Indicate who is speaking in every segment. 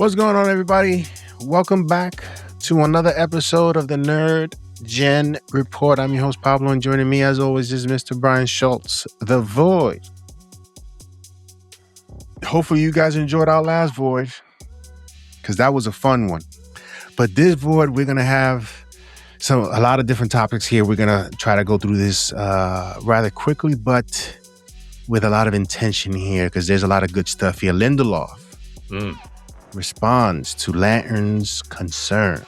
Speaker 1: What's going on, everybody? Welcome back to another episode of the Nerd Gen Report. I'm your host, Pablo, and joining me, as always, is Mr. Brian Schultz, The Void. Hopefully, you guys enjoyed our last Void, because that was a fun one. But this Void, we're going to have a lot of different topics here. We're going to try to go through this rather quickly, but with a lot of intention here, because there's a lot of good stuff here. Lindelof responds to Lantern's concerns.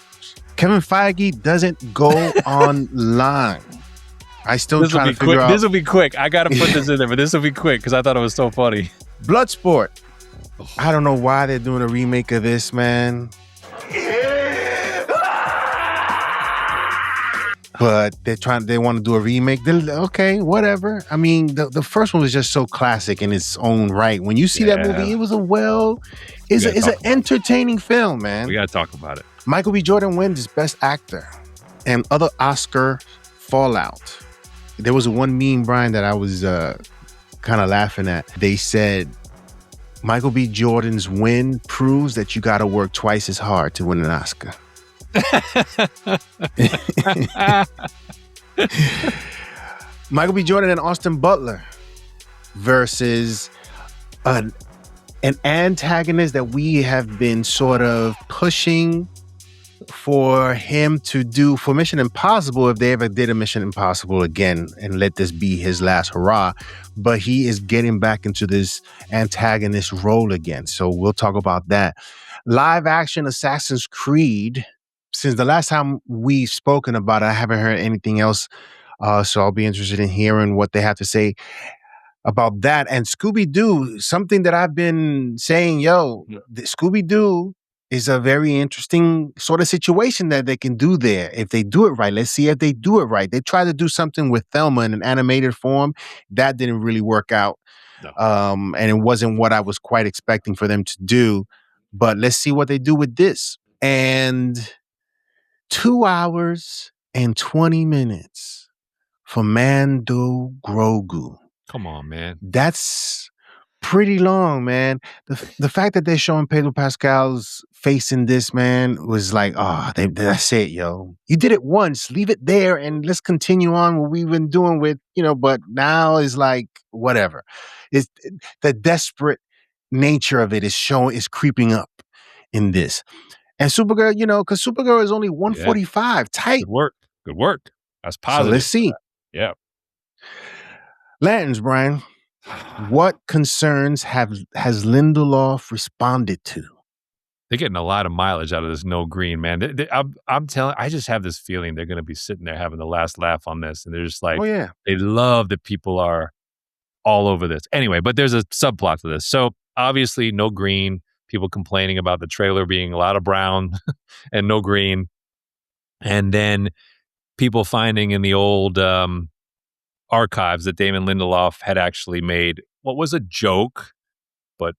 Speaker 1: Kevin Feige doesn't go online. I still trying to figure out.
Speaker 2: This will be quick. I got to put this in there, but this will be quick because I thought it was so funny.
Speaker 1: Bloodsport. I don't know why they're doing a remake of this, man. But they want to do a remake. Okay, whatever. I mean, the first one was just so classic in its own right. When you see that movie, it was it's an entertaining film, man.
Speaker 2: We got to talk about it.
Speaker 1: Michael B. Jordan wins Best Actor and other Oscar fallout. There was one meme, Brian, that I was kind of laughing at. They said, Michael B. Jordan's win proves that you got to work twice as hard to win an Oscar. Michael B. Jordan and Austin Butler versus an antagonist that we have been sort of pushing for him to do for Mission Impossible, if they ever did a Mission Impossible again and let this be his last hurrah. But he is getting back into this antagonist role again. So we'll talk about that. Live action Assassin's Creed. Since the last time we've spoken about it, I haven't heard anything else. So I'll be interested in hearing what they have to say about that. And Scooby-Doo, something that I've been saying, Scooby-Doo is a very interesting sort of situation that they can do there. If they do it right, let's see if they do it right. They tried to do something with Thelma in an animated form. That didn't really work out. No. And it wasn't what I was quite expecting for them to do. But let's see what they do with this. And 2 hours and 20 minutes for Mando Grogu.
Speaker 2: Come on, man.
Speaker 1: That's pretty long, man. The fact that they're showing Pedro Pascal's face in this, man, was like, that's it, yo. You did it once, leave it there, and let's continue on what we've been doing with, but now is like, whatever. It's the desperate nature of it is creeping up in this. And Supergirl, because Supergirl is only 145. Tight.
Speaker 2: Good work. That's positive.
Speaker 1: So let's see.
Speaker 2: Yeah.
Speaker 1: Lanterns, Brian. What concerns has Lindelof responded to?
Speaker 2: They're getting a lot of mileage out of this no green, man. I'm telling, I just have this feeling they're going to be sitting there having the last laugh on this. And they're just like, they love that people are all over this. Anyway, but there's a subplot to this. So obviously no green. People complaining about the trailer being a lot of brown and no green. And then people finding in the old archives that Damon Lindelof had actually made what was a joke, but,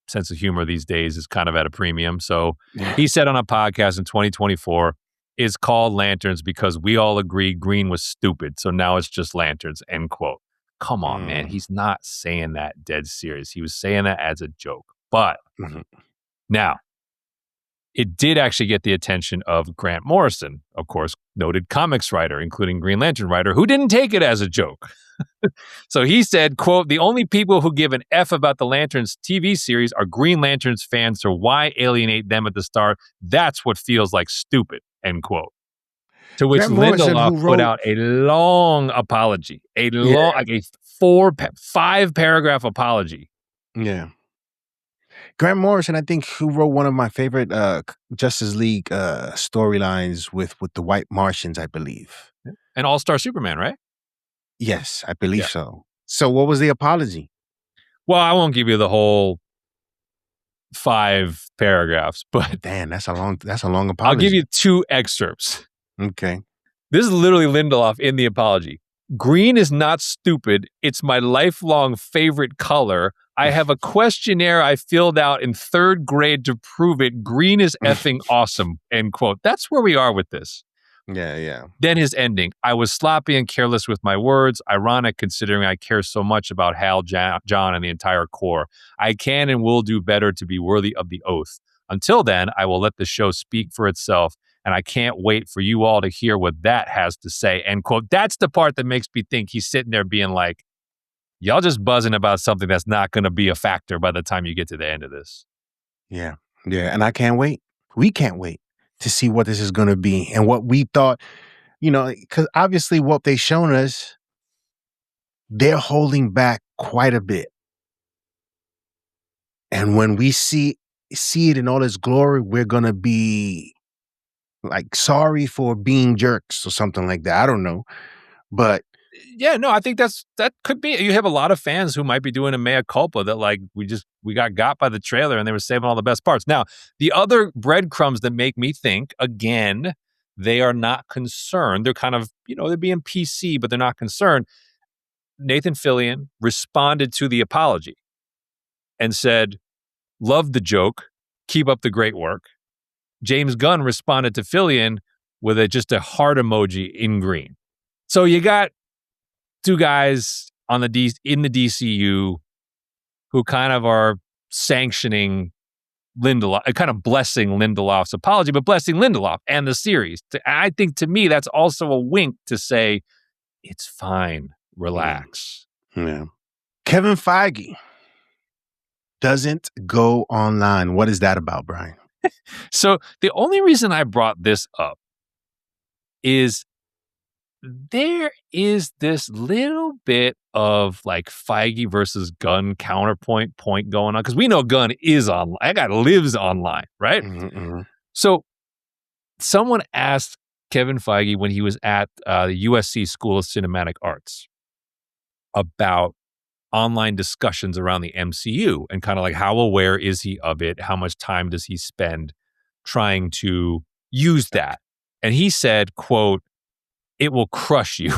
Speaker 2: sense of humor these days is kind of at a premium. So he said on a podcast in 2024, it's called Lanterns because we all agree green was stupid. So now it's just lanterns, end quote. Come on, man. He's not saying that dead serious. He was saying that as a joke. But now, it did actually get the attention of Grant Morrison, of course, noted comics writer, including Green Lantern writer, who didn't take it as a joke. So he said, quote, the only people who give an F about the Lanterns TV series are Green Lanterns fans, so why alienate them at the start? That's what feels like stupid, end quote. To which Lindelof put out a long apology, a 5-paragraph apology.
Speaker 1: Yeah. Grant Morrison, I think, who wrote one of my favorite Justice League storylines with the White Martians, I believe.
Speaker 2: And All-Star Superman, right?
Speaker 1: Yes, I believe so. So what was the apology?
Speaker 2: Well, I won't give you the whole 5 paragraphs, but
Speaker 1: damn, that's a long apology.
Speaker 2: I'll give you 2 excerpts.
Speaker 1: Okay.
Speaker 2: This is literally Lindelof in the apology. Green is not stupid. It's my lifelong favorite color. I have a questionnaire I filled out in 3rd grade to prove it. Green is effing awesome, end quote. That's where we are with this.
Speaker 1: Yeah.
Speaker 2: Then his ending. I was sloppy and careless with my words. Ironic considering I care so much about Hal, John, and the entire Corps. I can and will do better to be worthy of the oath. Until then, I will let the show speak for itself, and I can't wait for you all to hear what that has to say. End quote. That's the part that makes me think he's sitting there being like, y'all just buzzing about something that's not going to be a factor by the time you get to the end of this.
Speaker 1: Yeah. And I can't wait. We can't wait to see what this is going to be and what we thought, because obviously what they've shown us, they're holding back quite a bit. And when we see it in all its glory, we're going to be like sorry for being jerks or something like that. I don't know. But
Speaker 2: yeah, no, I think that could be. You have a lot of fans who might be doing a mea culpa that like we got by the trailer and they were saving all the best parts. Now, the other breadcrumbs that make me think, again, they are not concerned. They're kind of, they're being PC, but they're not concerned. Nathan Fillion responded to the apology and said, "Loved the joke. Keep up the great work." James Gunn responded to Fillion with just a heart emoji in green. So you got two guys in the DCU who kind of are sanctioning Lindelof, kind of blessing Lindelof's apology, but blessing Lindelof and the series. I think to me, that's also a wink to say, it's fine, relax.
Speaker 1: Yeah. Kevin Feige doesn't go online. What is that about, Brian?
Speaker 2: So the only reason I brought this up is there is this little bit of like Feige versus Gunn counterpoint point going on, because we know Gunn is online. That guy lives online, right?
Speaker 1: Mm-hmm.
Speaker 2: So someone asked Kevin Feige when he was at the USC School of Cinematic Arts about online discussions around the MCU and kind of like how aware is he of it? How much time does he spend trying to use that? And he said, quote, "It will crush you.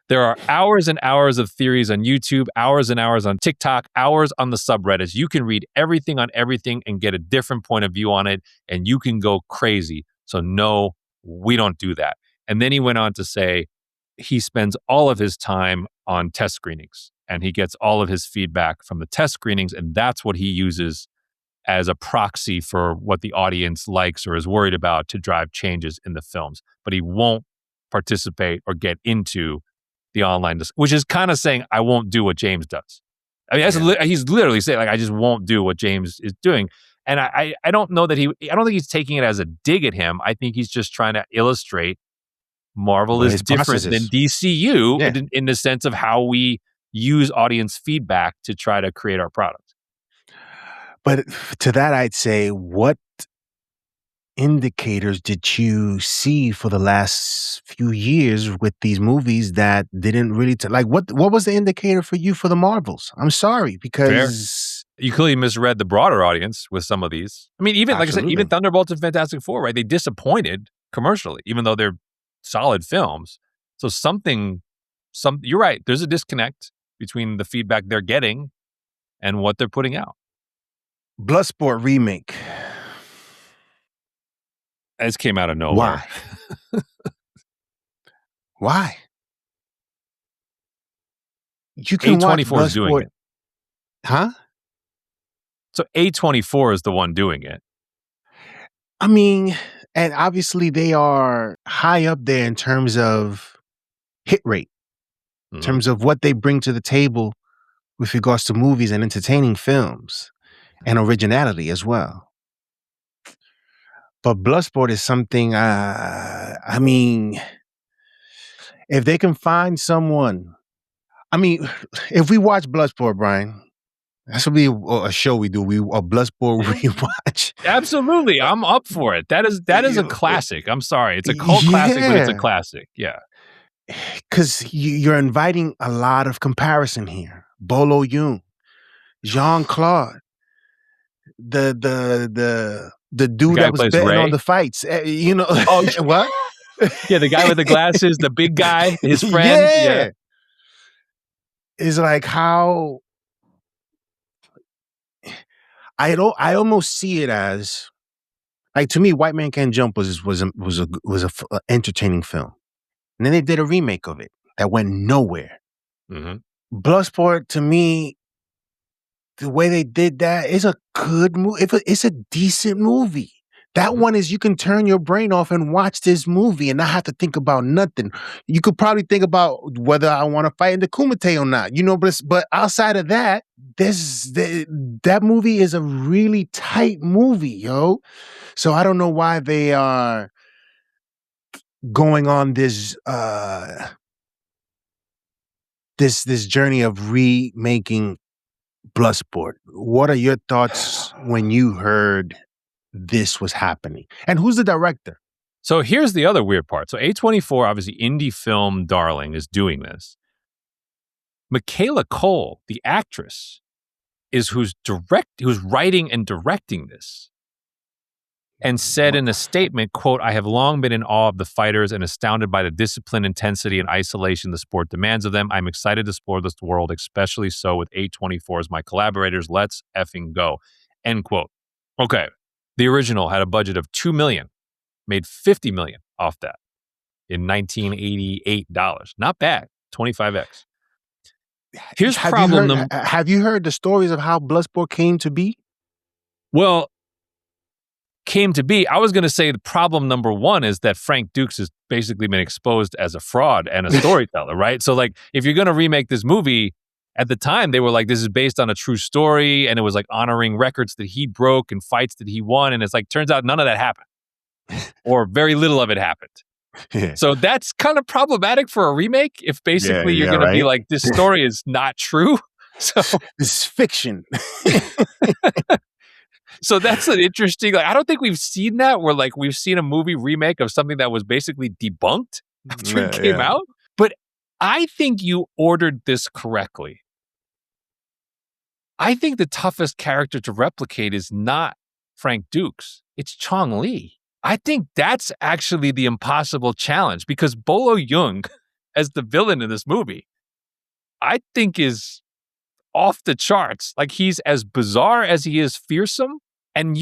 Speaker 2: There are hours and hours of theories on YouTube, hours and hours on TikTok, hours on the subreddits. You can read everything on everything and get a different point of view on it, and you can go crazy. So no, we don't do that." And then he went on to say he spends all of his time on test screenings, and he gets all of his feedback from the test screenings, and that's what he uses as a proxy for what the audience likes or is worried about to drive changes in the films. But he won't participate or get into the online, which is kind of saying, I won't do what James does. I mean, he's literally saying, like, I just won't do what James is doing. And I don't know that I don't think he's taking it as a dig at him. I think he's just trying to illustrate Marvel is different than DCU in the sense of how we use audience feedback to try to create our product.
Speaker 1: But to that, I'd say, what indicators did you see for the last few years with these movies that didn't really what was the indicator for you for the Marvels? I'm sorry, because
Speaker 2: you clearly misread the broader audience with some of these. I mean, even like I said, even Thunderbolts and Fantastic Four, right? They disappointed commercially, even though they're solid films. So you're right. There's a disconnect between the feedback they're getting and what they're putting out.
Speaker 1: Bloodsport Remake.
Speaker 2: This came out of nowhere.
Speaker 1: Why? Why? You can watch
Speaker 2: A24's doing it.
Speaker 1: Huh?
Speaker 2: So A24 is the one doing it.
Speaker 1: I mean, and obviously they are high up there in terms of hit rate, in terms of what they bring to the table with regards to movies and entertaining films and originality as well. But Bloodsport is something, I mean, if they can find someone, I mean, if we watch Bloodsport, Brian, that's will be a show we do. A Bloodsport rewatch.
Speaker 2: Absolutely, I'm up for it. That is a classic. I'm sorry, it's a cult classic, but it's a classic. Yeah,
Speaker 1: because you're inviting a lot of comparison here. Bolo Yeung, Jean-Claude, the dude that was betting on the fights.
Speaker 2: Oh,
Speaker 1: what?
Speaker 2: Yeah, the guy with the glasses, the big guy, his friend. Yeah.
Speaker 1: Is like how I almost see it as Like, to me, White Man Can't Jump was a entertaining film. And then they did a remake of it that went nowhere.
Speaker 2: Mm-hmm.
Speaker 1: Bloodsport, to me, the way they did that is a good movie. It's a decent movie. That one is, you can turn your brain off and watch this movie and not have to think about nothing. You could probably think about whether I want to fight in the Kumite or not, but outside of that, that movie is a really tight movie, yo. So I don't know why they are going on this this journey of remaking Bloodsport. What are your thoughts when you heard this was happening? And who's the director?
Speaker 2: So here's the other weird part. So A24, obviously indie film darling, is doing this. Michaela Coel, the actress, is who's writing and directing this. And said in a statement, quote, "I have long been in awe of the fighters and astounded by the discipline, intensity, and isolation the sport demands of them. I'm excited to explore this world, especially so with A24 as my collaborators. Let's effing go." End quote. Okay. The original had a budget of $2 million, made $50 million off that in $1988. Not bad. 25x. Here's problem.
Speaker 1: Have you heard the stories of how Bloodsport came to be?
Speaker 2: Well, came to be, I was going to say the problem number one is that Frank Dukes has basically been exposed as a fraud and a storyteller, right? So like, if you're going to remake this movie, at the time they were like, this is based on a true story, and it was like honoring records that he broke and fights that he won, and it's like, turns out none of that happened. Or very little of it happened. Yeah. So that's kind of problematic for a remake if basically you're going to be like, this story is not true. So
Speaker 1: this is fiction.
Speaker 2: So that's an interesting, like, I don't think we've seen that where like we've seen a movie remake of something that was basically debunked after it came out. But I think you ordered this correctly. I think the toughest character to replicate is not Frank Dukes. It's Chong Li. I think that's actually the impossible challenge, because Bolo Yeung as the villain in this movie, I think is off the charts. Like, he's as bizarre as he is fearsome. And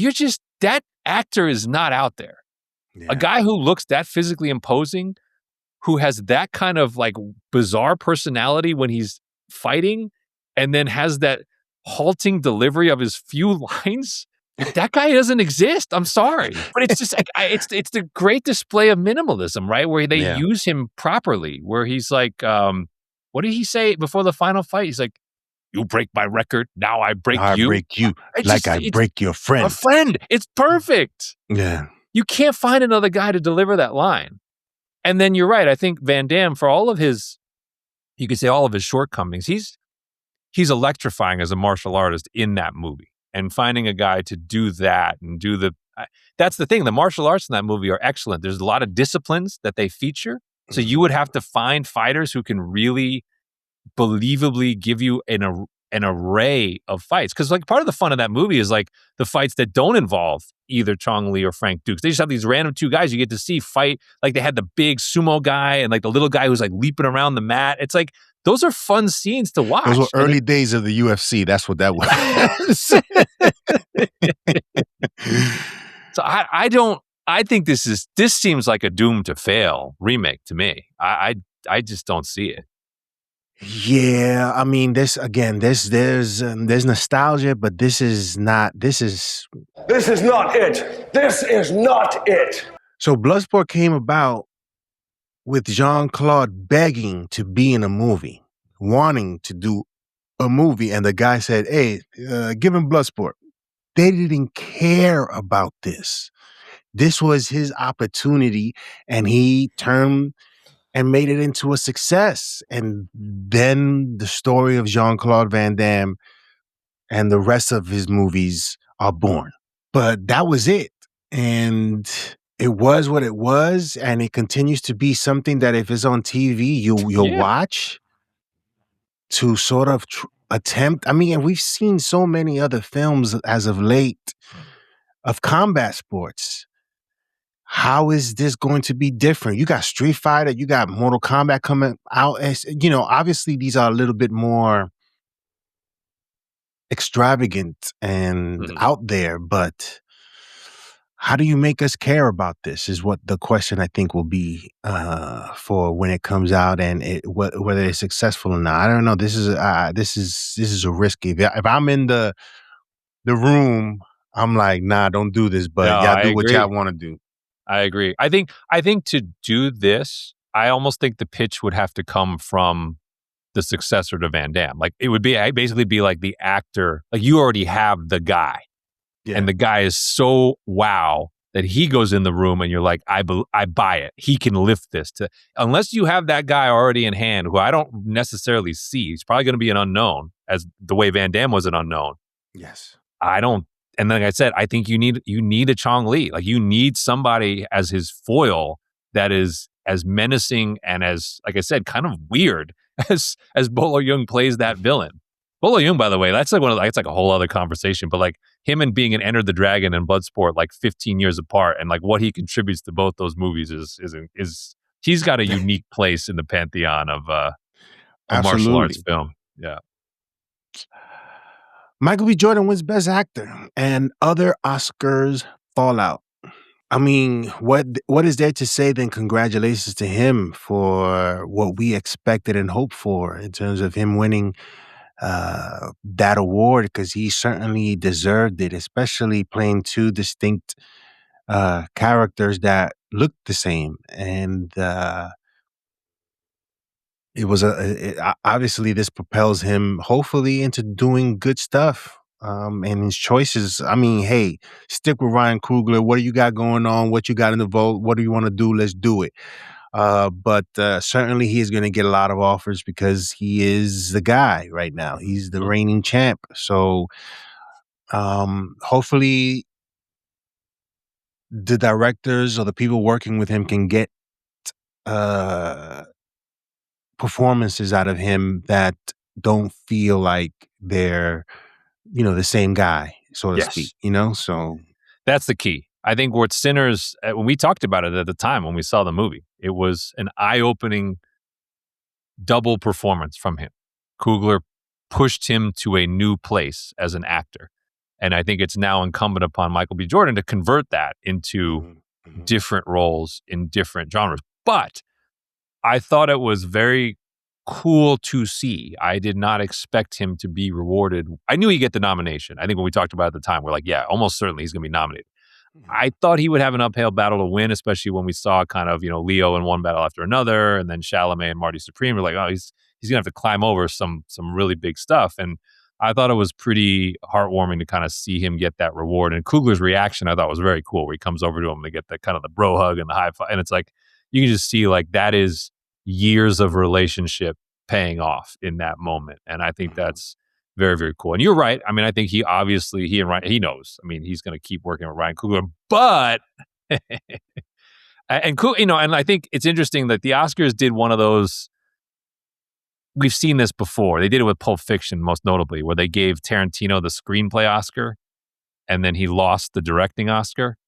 Speaker 2: that actor is not out there. Yeah. A guy who looks that physically imposing, who has that kind of like bizarre personality when he's fighting, and then has that halting delivery of his few lines. That guy doesn't exist. I'm sorry. But it's just, it's the great display of minimalism, right? Where they use him properly, where he's like, what did he say before the final fight? He's like, "You break my record, now I break you.
Speaker 1: I break you like I break your friend."
Speaker 2: A friend. It's perfect.
Speaker 1: Yeah.
Speaker 2: You can't find another guy to deliver that line. And then you're right. I think Van Damme, for all of his, you could say all of his shortcomings, he's electrifying as a martial artist in that movie. And finding a guy to do that and that's the thing. The martial arts in that movie are excellent. There's a lot of disciplines that they feature. So you would have to find fighters who can really believably give you an array of fights, because like part of the fun of that movie is like the fights that don't involve either Chong Li or Frank Dukes. They just have these random two guys you get to see fight. Like they had the big sumo guy and like the little guy who's like leaping around the mat. It's like, those are fun scenes to watch.
Speaker 1: Those were early days of the UFC. That's what that was.
Speaker 2: So I think this seems like a doomed to fail remake to me. I just don't see it.
Speaker 1: Yeah, I mean, there's nostalgia, but this is not it. This is not it. So Bloodsport came about with Jean-Claude begging to be in a movie, wanting to do a movie, and the guy said, "Hey, give him Bloodsport." They didn't care about this. This was his opportunity, and he turned and made it into a success. And then the story of Jean-Claude Van Damme and the rest of his movies are born. But that was it. And it was what it was. And it continues to be something that if it's on TV, you'll watch to sort of attempt. I mean, and we've seen so many other films as of late of combat sports. How is this going to be different? You got Street Fighter, you got Mortal Kombat coming out. As, obviously these are a little bit more extravagant and out there, but how do you make us care about this is what the question I think will be for when it comes out and whether it's successful or not. I don't know. This is a risky. If I'm in the room, I'm like, nah, don't do this.
Speaker 2: No,
Speaker 1: But y'all
Speaker 2: I
Speaker 1: do what y'all
Speaker 2: agree.
Speaker 1: want to do.
Speaker 2: I agree. I think to do this, I almost think the pitch would have to come from the successor to Van Damme. Like it would basically be like the actor, like you already have the guy.
Speaker 1: Yeah.
Speaker 2: And the guy is so wow that he goes in the room and you're like, I buy it. He can lift this. Unless you have that guy already in hand, who I don't necessarily see. He's probably going to be an unknown, as the way Van Damme was an unknown.
Speaker 1: Yes.
Speaker 2: I don't. And like I said, I think you need a Chong Li. Like you need somebody as his foil that is as menacing and as, like I said, kind of weird as Bolo Yeung plays that villain. Bolo Yeung, by the way, that's like it's like a whole other conversation. But like him and being an Enter the Dragon and Bloodsport like 15 years apart, and like what he contributes to both those movies is he's got a unique place in the pantheon of martial arts film. Yeah.
Speaker 1: Michael B. Jordan wins Best Actor, and other Oscars fall out. I mean, what is there to say than congratulations to him for what we expected and hoped for in terms of him winning that award, because he certainly deserved it, especially playing two distinct characters that looked the same. And it was obviously this propels him hopefully into doing good stuff. And his choices, I mean, hey, stick with Ryan Coogler. What do you got going on? What you got in the vote? What do you want to do? Let's do it. But certainly he is going to get a lot of offers because he is the guy right now. He's the reigning champ. So hopefully the directors or the people working with him can get performances out of him that don't feel like they're, the same guy, so to speak, so
Speaker 2: that's the key. I think what Sinners, when we talked about it at the time when we saw the movie, it was an eye-opening double performance from him. Coogler pushed him to a new place as an actor. And I think it's now incumbent upon Michael B. Jordan to convert that into different roles in different genres. But I thought it was very cool to see. I did not expect him to be rewarded. I knew he'd get the nomination. I think when we talked about it at the time, we're like, yeah, almost certainly he's going to be nominated. I thought he would have an uphill battle to win, especially when we saw kind of, Leo in one battle after another, and then Chalamet and Marty Supreme. We're like, oh, he's going to have to climb over some really big stuff. And I thought it was pretty heartwarming to kind of see him get that reward. And Coogler's reaction, I thought, was very cool, where he comes over to him to get the kind of the bro hug and the high five. And it's like, you can just see like that is years of relationship paying off in that moment. And I think that's very, very cool. And you're right. I mean, I think he and Ryan, he knows. I mean, he's going to keep working with Ryan Coogler, but and I think it's interesting that the Oscars did one of those. We've seen this before. They did it with Pulp Fiction, most notably, where they gave Tarantino the screenplay Oscar, and then he lost the directing Oscar.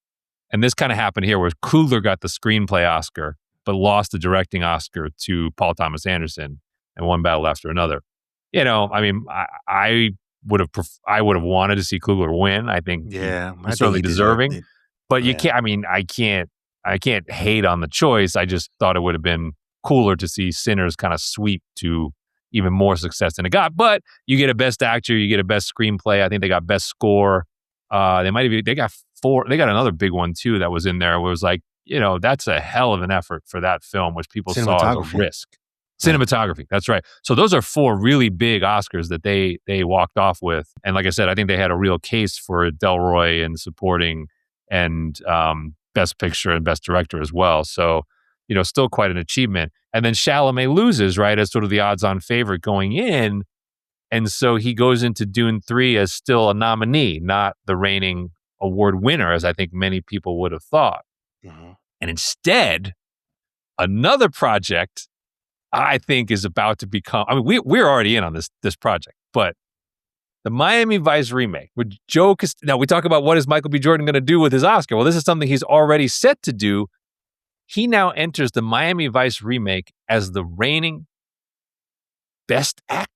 Speaker 2: And this kind of happened here, where Coogler got the screenplay Oscar, but lost the directing Oscar to Paul Thomas Anderson, and one battle after another. I mean, I would have wanted to see Coogler win. I think he's certainly deserving. But you can't. I mean, I can't hate on the choice. I just thought it would have been cooler to see Sinners kind of sweep to even more success than it got. But you get a best actor, you get a best screenplay. I think they got best score. They got 4. They got another big one too that was in there. Where it was like, that's a hell of an effort for that film, which people saw as a risk. Cinematography, that's right. So those are 4 really big Oscars that they walked off with. And like I said, I think they had a real case for Delroy in supporting and Best Picture and Best Director as well. So, still quite an achievement. And then Chalamet loses, right, as sort of the odds-on favorite going in. And so he goes into Dune 3 as still a nominee, not the reigning award winner, as I think many people would have thought. And instead, another project I think is about to become, I mean, we're already in on this project, but the Miami Vice remake with now we talk about what is Michael B. Jordan going to do with his Oscar. Well, this is something he's already set to do. He now enters the Miami Vice remake as the reigning best actor.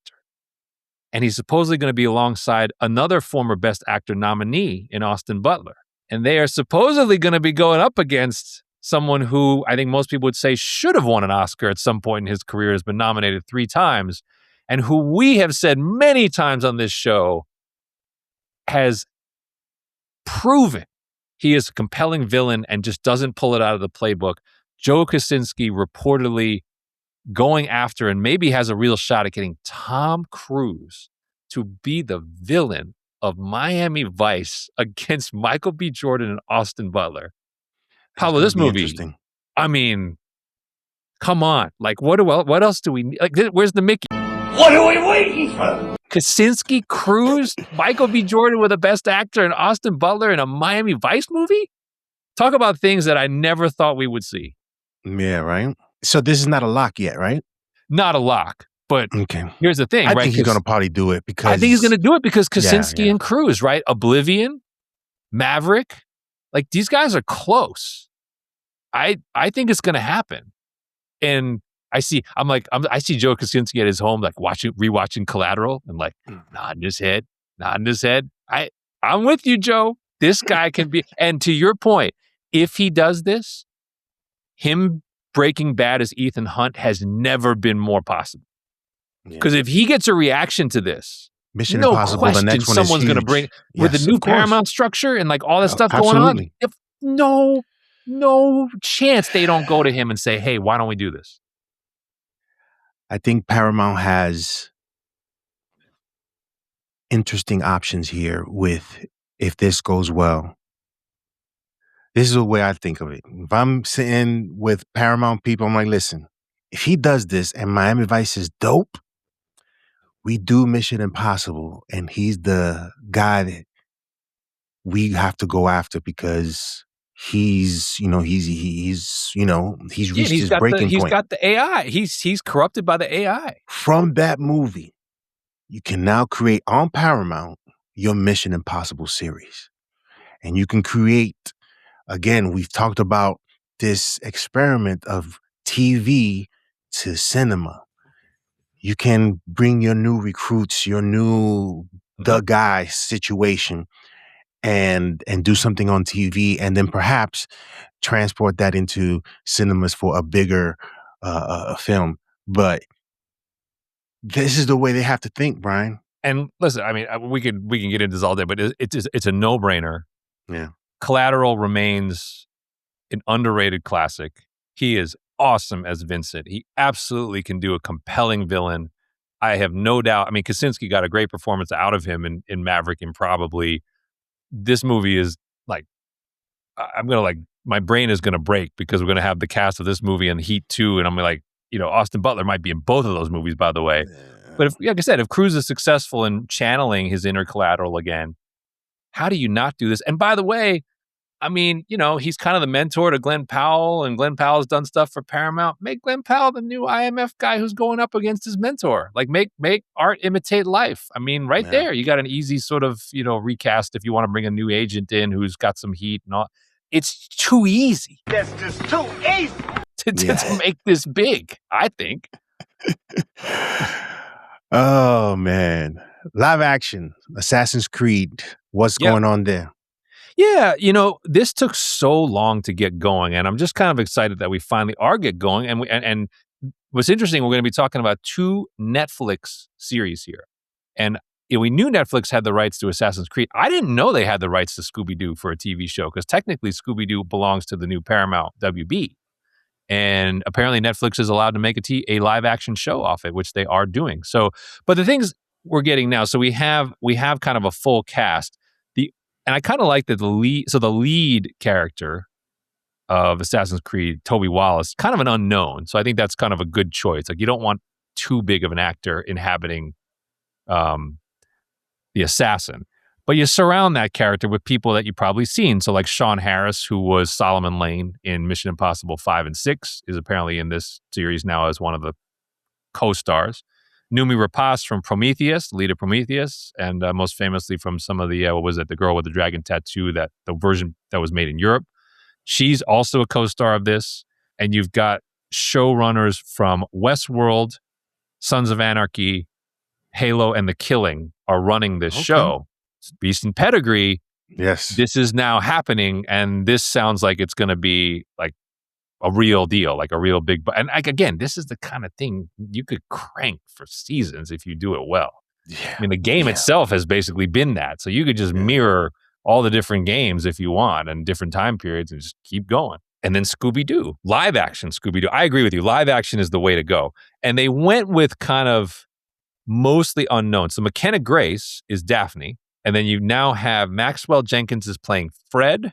Speaker 2: And he's supposedly going to be alongside another former best actor nominee in Austin Butler. And they are supposedly going to be going up against someone who I think most people would say should have won an Oscar at some point in his career, has been nominated 3 times, and who we have said many times on this show has proven he is a compelling villain and just doesn't pull it out of the playbook. Joe Kosinski reportedly going after and maybe has a real shot at getting Tom Cruise to be the villain of Miami Vice against Michael B. Jordan and Austin Butler. Pablo, this movie, I mean, come on. Like, what else do we need? Like, where's the Mickey?
Speaker 3: What are we waiting for?
Speaker 2: Kosinski, Cruise, Michael B. Jordan with a Best Actor, and Austin Butler in a Miami Vice movie? Talk about things that I never thought we would see.
Speaker 1: Yeah, right? So this is not a lock yet, right?
Speaker 2: Not a lock. But here's the thing,
Speaker 1: I
Speaker 2: right?
Speaker 1: think he's going to probably do it because...
Speaker 2: I think he's going to do it because Kosinski and Cruise, right? Oblivion, Maverick, like these guys are close. I think it's going to happen. And I see Joe Kosinski at his home, like rewatching Collateral and like nodding his head. I'm with you, Joe. This guy can be, and to your point, if he does this, him Breaking Bad as Ethan Hunt has never been more possible. Because if he gets a reaction to this,
Speaker 1: Mission Impossible,
Speaker 2: question,
Speaker 1: the next one
Speaker 2: someone's going to bring with the new Paramount structure and like all that stuff going on. If no chance they don't go to him and say, "Hey, why don't we do this?"
Speaker 1: I think Paramount has interesting options here with if this goes well. This is the way I think of it. If I'm sitting with Paramount people, I'm like, listen, if he does this and Miami Vice is dope, we do Mission Impossible, and he's the guy that we have to go after because he's reached his breaking point.
Speaker 2: He's got the AI. He's corrupted by the AI.
Speaker 1: From that movie, you can now create on Paramount your Mission Impossible series. And you can create, again, we've talked about this experiment of TV to cinema. You can bring your new recruits, your new the guy situation and do something on TV, and then perhaps transport that into cinemas for a bigger film. But this is the way they have to think, Brian.
Speaker 2: And listen, I mean, we can get into this all day, but it's a no-brainer.
Speaker 1: Yeah.
Speaker 2: Collateral remains an underrated classic. He is awesome as Vincent. He absolutely can do a compelling villain. I have no doubt. I mean, Kosinski got a great performance out of him in Maverick, and probably this movie is like, my brain is going to break because we're going to have the cast of this movie and Heat 2, and I'm like, Austin Butler might be in both of those movies, by the way. But if, like I said, if Cruise is successful in channeling his inner Collateral again, how do you not do this? And by the way, I mean, he's kind of the mentor to Glenn Powell, and Glenn Powell's done stuff for Paramount. Make Glenn Powell the new IMF guy who's going up against his mentor. Like, make art imitate life. I mean, there, you got an easy sort of, recast if you want to bring a new agent in who's got some heat and all. It's too easy.
Speaker 3: That's just too easy
Speaker 2: to make this big, I think.
Speaker 1: Oh, man. Live action, Assassin's Creed. What's going on there?
Speaker 2: Yeah, this took so long to get going, and I'm just kind of excited that we finally are get going. And what's interesting, we're going to be talking about 2 Netflix series here. And we knew Netflix had the rights to Assassin's Creed. I didn't know they had the rights to Scooby-Doo for a TV show, because technically Scooby-Doo belongs to the new Paramount WB. And apparently Netflix is allowed to make a live action show off it, which they are doing. So, but the things we're getting now, so we have kind of a full cast. And I kind of like that the lead character of Assassin's Creed, Toby Wallace, kind of an unknown. So I think that's kind of a good choice. Like, you don't want too big of an actor inhabiting the assassin, but you surround that character with people that you've probably seen. So like Sean Harris, who was Solomon Lane in Mission Impossible 5 and 6, is apparently in this series now as one of the co-stars. Noomi Rapace from Prometheus, lead of Prometheus, and most famously from some of the, the girl with the dragon tattoo, the version that was made in Europe. She's also a co-star of this. And you've got showrunners from Westworld, Sons of Anarchy, Halo, and The Killing are running this show. It's Beast and Pedigree,
Speaker 1: Yes.
Speaker 2: This is now happening, and this sounds like it's going to be like a real deal, like a real big. And like, again, this is the kind of thing you could crank for seasons if you do it well.
Speaker 1: Yeah.
Speaker 2: I mean, the game itself has basically been that. So you could just mirror all the different games if you want and different time periods and just keep going. And then Scooby-Doo, live action Scooby-Doo. I agree with you. Live action is the way to go. And they went with kind of mostly unknown. So McKenna Grace is Daphne. And then you now have Maxwell Jenkins is playing Fred.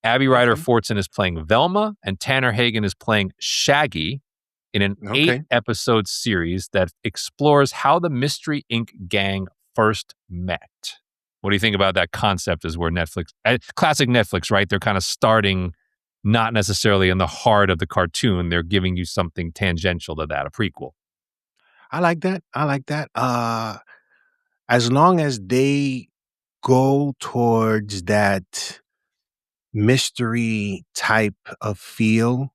Speaker 2: Abby Ryder Fortson is playing Velma. And Tanner Hagen is playing Shaggy in an 8-episode series that explores how the Mystery Inc. gang first met. What do you think about that concept as where Netflix, classic Netflix, right? They're kind of starting not necessarily in the heart of the cartoon. They're giving you something tangential to that, a prequel.
Speaker 1: I like that. As long as they go towards that mystery type of feel,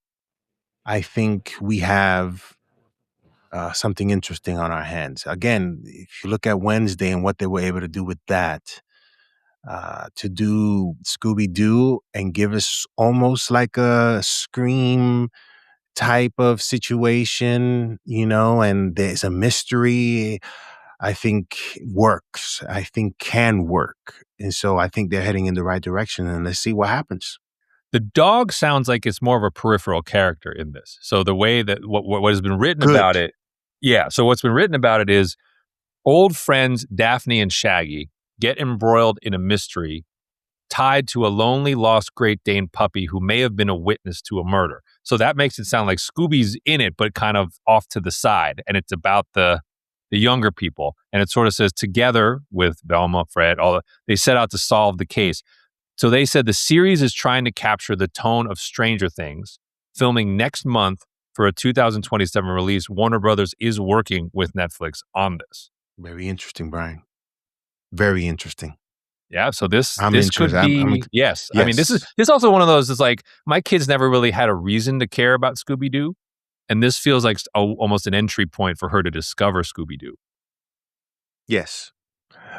Speaker 1: I think we have something interesting on our hands. Again, if you look at Wednesday and what they were able to do with that, to do Scooby-Doo and give us almost like a Scream type of situation, and there's a mystery, I think works. I think can work. And so I think they're heading in the right direction, and let's see what happens.
Speaker 2: The dog sounds like it's more of a peripheral character in this. So the way that what has been written about it, so what's been written about it is old friends Daphne and Shaggy get embroiled in a mystery tied to a lonely lost Great Dane puppy who may have been a witness to a murder. So that makes it sound like Scooby's in it, but kind of off to the side. And it's about the younger people. And it sort of says together with Velma, Fred, they set out to solve the case. So they said the series is trying to capture the tone of Stranger Things, filming next month for a 2027 release. Warner Brothers is working with Netflix on this.
Speaker 1: Very interesting, Brian. Very interesting.
Speaker 2: Yeah, so this could be yes. I mean, this is also one of those. It's like my kids never really had a reason to care about Scooby-Doo, and this feels like almost an entry point for her to discover Scooby-Doo.
Speaker 1: Yes,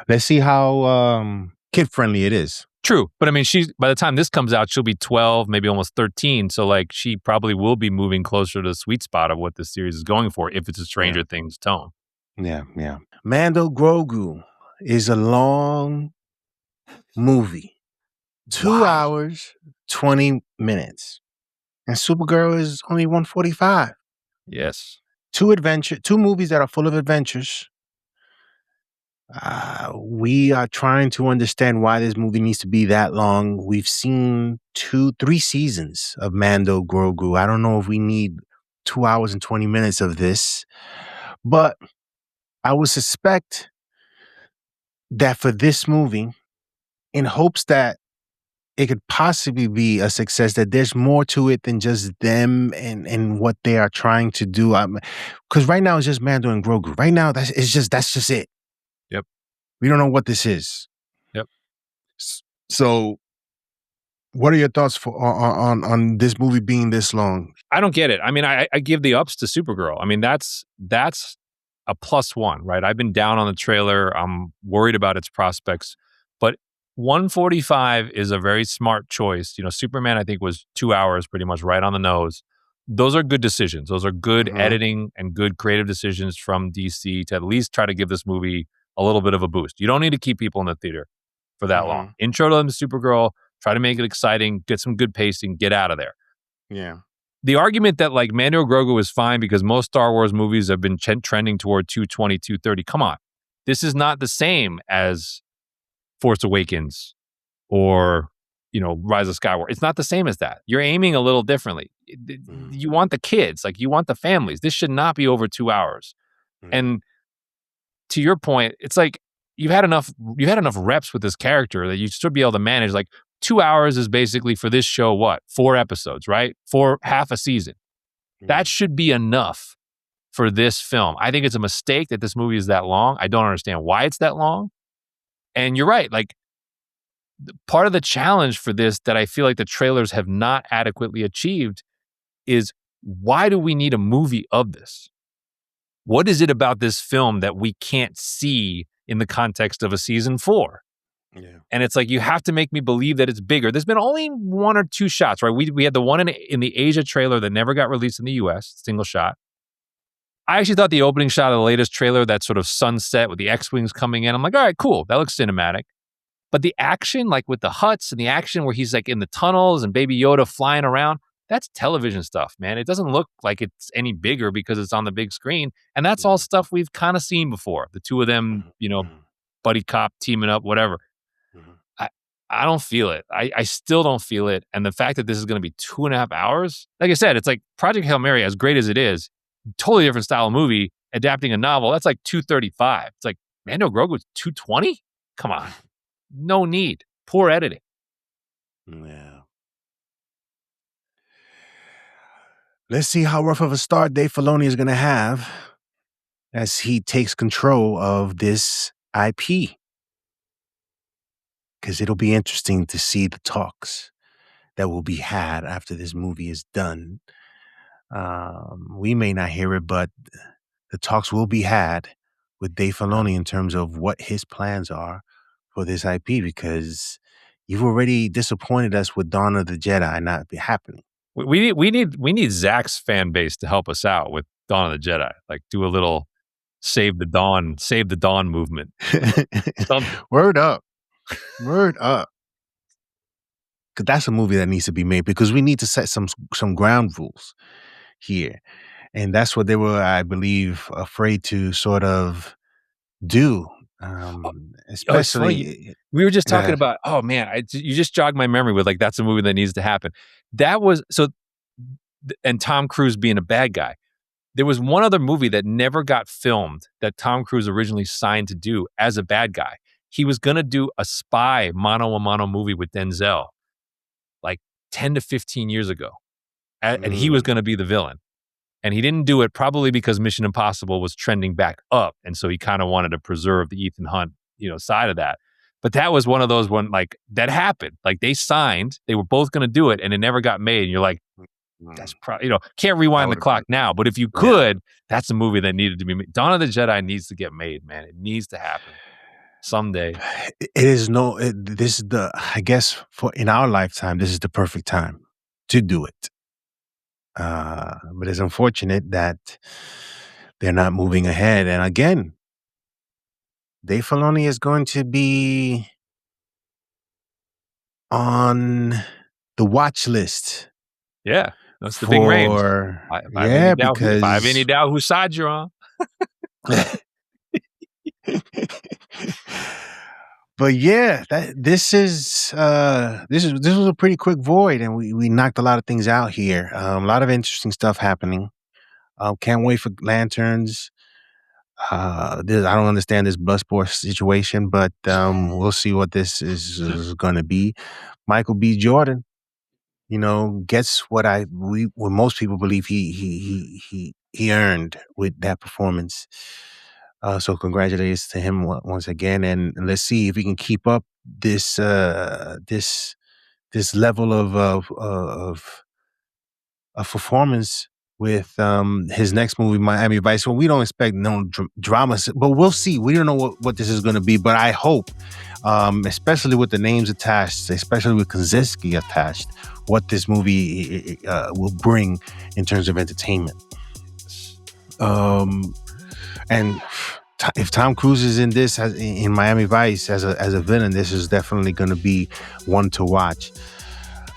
Speaker 1: let's see how kid friendly it is.
Speaker 2: True, but I mean, by the time this comes out, she'll be 12, maybe almost 13. So like, she probably will be moving closer to the sweet spot of what this series is going for if it's a Stranger Things tone.
Speaker 1: Yeah. Mando Grogu is a long movie, 2 hours 20 minutes, and Supergirl is only 145.
Speaker 2: Yes,
Speaker 1: two movies that are full of adventures. We are trying to understand why this movie needs to be that long. We've seen 3 seasons of Mando Grogu. I don't know if we need 2 hours and 20 minutes of this, but I would suspect that for this movie, in hopes that it could possibly be a success, that there's more to it than just them and what they are trying to do. Because right now it's just Mando and Grogu. Right now, that's just it.
Speaker 2: Yep.
Speaker 1: We don't know what this is.
Speaker 2: Yep.
Speaker 1: So, what are your thoughts on this movie being this long?
Speaker 2: I don't get it. I mean, I give the ups to Supergirl. I mean, that's a +1, right? I've been down on the trailer. I'm worried about its prospects, but 145 is a very smart choice. Superman, I think, was 2 hours, pretty much right on the nose. Those are good decisions. Those are good editing and good creative decisions from DC to at least try to give this movie a little bit of a boost. You don't need to keep people in the theater for that long. Intro them to Supergirl, try to make it exciting, get some good pacing, get out of there.
Speaker 1: Yeah.
Speaker 2: The argument that like Mando Grogu is fine because most Star Wars movies have been trending toward 220, 230. Come on. This is not the same as Force Awakens or, Rise of Skywalker. It's not the same as that. You're aiming a little differently. You want the kids, like you want the families. This should not be over 2 hours. And to your point, it's like you had enough reps with this character that you should be able to manage. Like 2 hours is basically for this show, 4 episodes, right? For half a season. That should be enough for this film. I think it's a mistake that this movie is that long. I don't understand why it's that long. And you're right. Like part of the challenge for this that I feel like the trailers have not adequately achieved is why do we need a movie of this? What is it about this film that we can't see in the context of a season 4?
Speaker 1: Yeah.
Speaker 2: And it's like, you have to make me believe that it's bigger. There's been only 1 or 2 shots, right? We had the one in the Asia trailer that never got released in the US, single shot. I actually thought the opening shot of the latest trailer, that sort of sunset with the X-Wings coming in, I'm like, all right, cool. That looks cinematic. But the action, like with the huts and the action where he's like in the tunnels and Baby Yoda flying around, that's television stuff, man. It doesn't look like it's any bigger because it's on the big screen. And that's all stuff we've kind of seen before. The two of them, buddy cop teaming up, whatever. I don't feel it. I still don't feel it. And the fact that this is going to be 2.5 hours, like I said, it's like Project Hail Mary, as great as it is, totally different style of movie, adapting a novel. That's like 235. It's like Mando Grogu was 220? Come on. No need. Poor editing.
Speaker 1: Yeah. Let's see how rough of a start Dave Filoni is going to have as he takes control of this IP. Because it'll be interesting to see the talks that will be had after this movie is done. We may not hear it, but the talks will be had with Dave Filoni in terms of what his plans are for this IP, because you've already disappointed us with Dawn of the Jedi not be happening.
Speaker 2: We need Zach's fan base to help us out with Dawn of the Jedi. Like, do a little save the dawn movement.
Speaker 1: Word up. Because that's a movie that needs to be made, because we need to set some ground rules here. And that's what they were, I believe, afraid to sort of do. Especially,
Speaker 2: we were just talking about, oh man, you just jogged my memory with, like, that's a movie that needs to happen. That was, and Tom Cruise being a bad guy. There was one other movie that never got filmed that Tom Cruise originally signed to do as a bad guy. He was going to do a spy mano-a-mano movie with Denzel like 10 to 15 years ago. And he was going to be the villain. And he didn't do it probably because Mission Impossible was trending back up. And so he kind of wanted to preserve the Ethan Hunt, side of that. But that was one of those that happened. Like, they signed, they were both going to do it, and it never got made. And you're like, that's probably, can't rewind the clock now. But if you could, that's a movie that needed to be made. Dawn of the Jedi needs to get made, man. It needs to happen someday.
Speaker 1: This is I guess in our lifetime, this is the perfect time to do it. But it's unfortunate that they're not moving ahead. And again, Dave Filoni is going to be on the watch list.
Speaker 2: Yeah, that's the big range.
Speaker 1: Because
Speaker 2: I have any doubt whose side you're on.
Speaker 1: But yeah, this was a pretty quick void, and we knocked a lot of things out here. A lot of interesting stuff happening. Can't wait for Lanterns. I don't understand this Bloodsport situation, but we'll see what this is going to be. Michael B. Jordan, gets what most people believe he earned with that performance. So congratulations to him once again, and let's see if he can keep up this level of performance with his next movie, Miami Vice. Well, we don't expect no dramas, but we'll see. We don't know what this is going to be, but I hope, especially with the names attached, especially with Kaczynski attached, what this movie will bring in terms of entertainment. And if Tom Cruise is in this in Miami Vice as a villain, this is definitely going to be one to watch.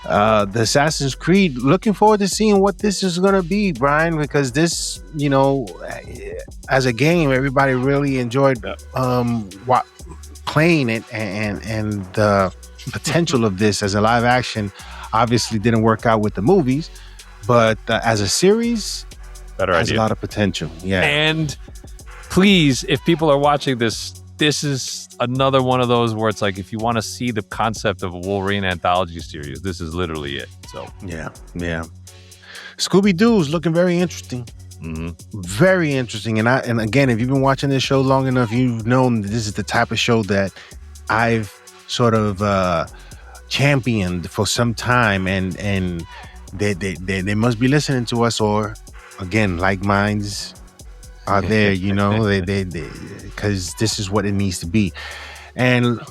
Speaker 1: The Assassin's Creed, looking forward to seeing what this is going to be, Brian, because this, as a game, everybody really enjoyed playing it, and the potential of this as a live action obviously didn't work out with the movies, but as a series, has a lot of potential. Yeah.
Speaker 2: And please, if people are watching this is another one of those where it's like, if you want to see the concept of a Wolverine anthology series, this is literally it. So
Speaker 1: yeah. Scooby-Doo is looking very interesting.
Speaker 2: Mm-hmm.
Speaker 1: Very interesting. And again, if you've been watching this show long enough, you've known that this is the type of show that I've sort of championed for some time, and they must be listening to us, or again, like minds are there, they because this is what it needs to be. And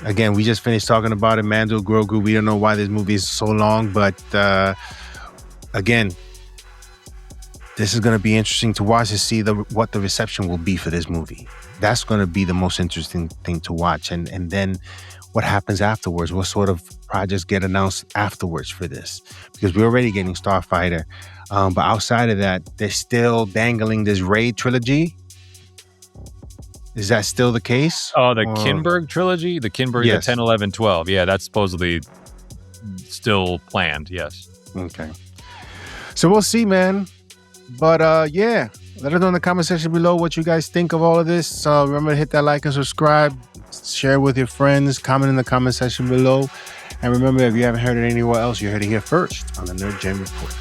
Speaker 1: Again, we just finished talking about it. Mando, Grogu. We don't know why this movie is so long, but again, this is going to be interesting to watch to see what the reception will be for this movie. That's going to be the most interesting thing to watch. And then what happens afterwards? What sort of projects get announced afterwards for this? Because we're already getting Starfighter. But outside of that, they're still dangling this Raid trilogy. Is that still the case?
Speaker 2: Oh, the Kinberg trilogy? The Kinberg, yes. The 10, 11, 12. Yeah, that's supposedly still planned, yes.
Speaker 1: Okay. So we'll see, man. But yeah, let us know in the comment section below what you guys think of all of this. Remember to hit that like and subscribe. Share with your friends. Comment in the comment section below. And remember, if you haven't heard it anywhere else, you heard it here first on the Nerd Gen Report.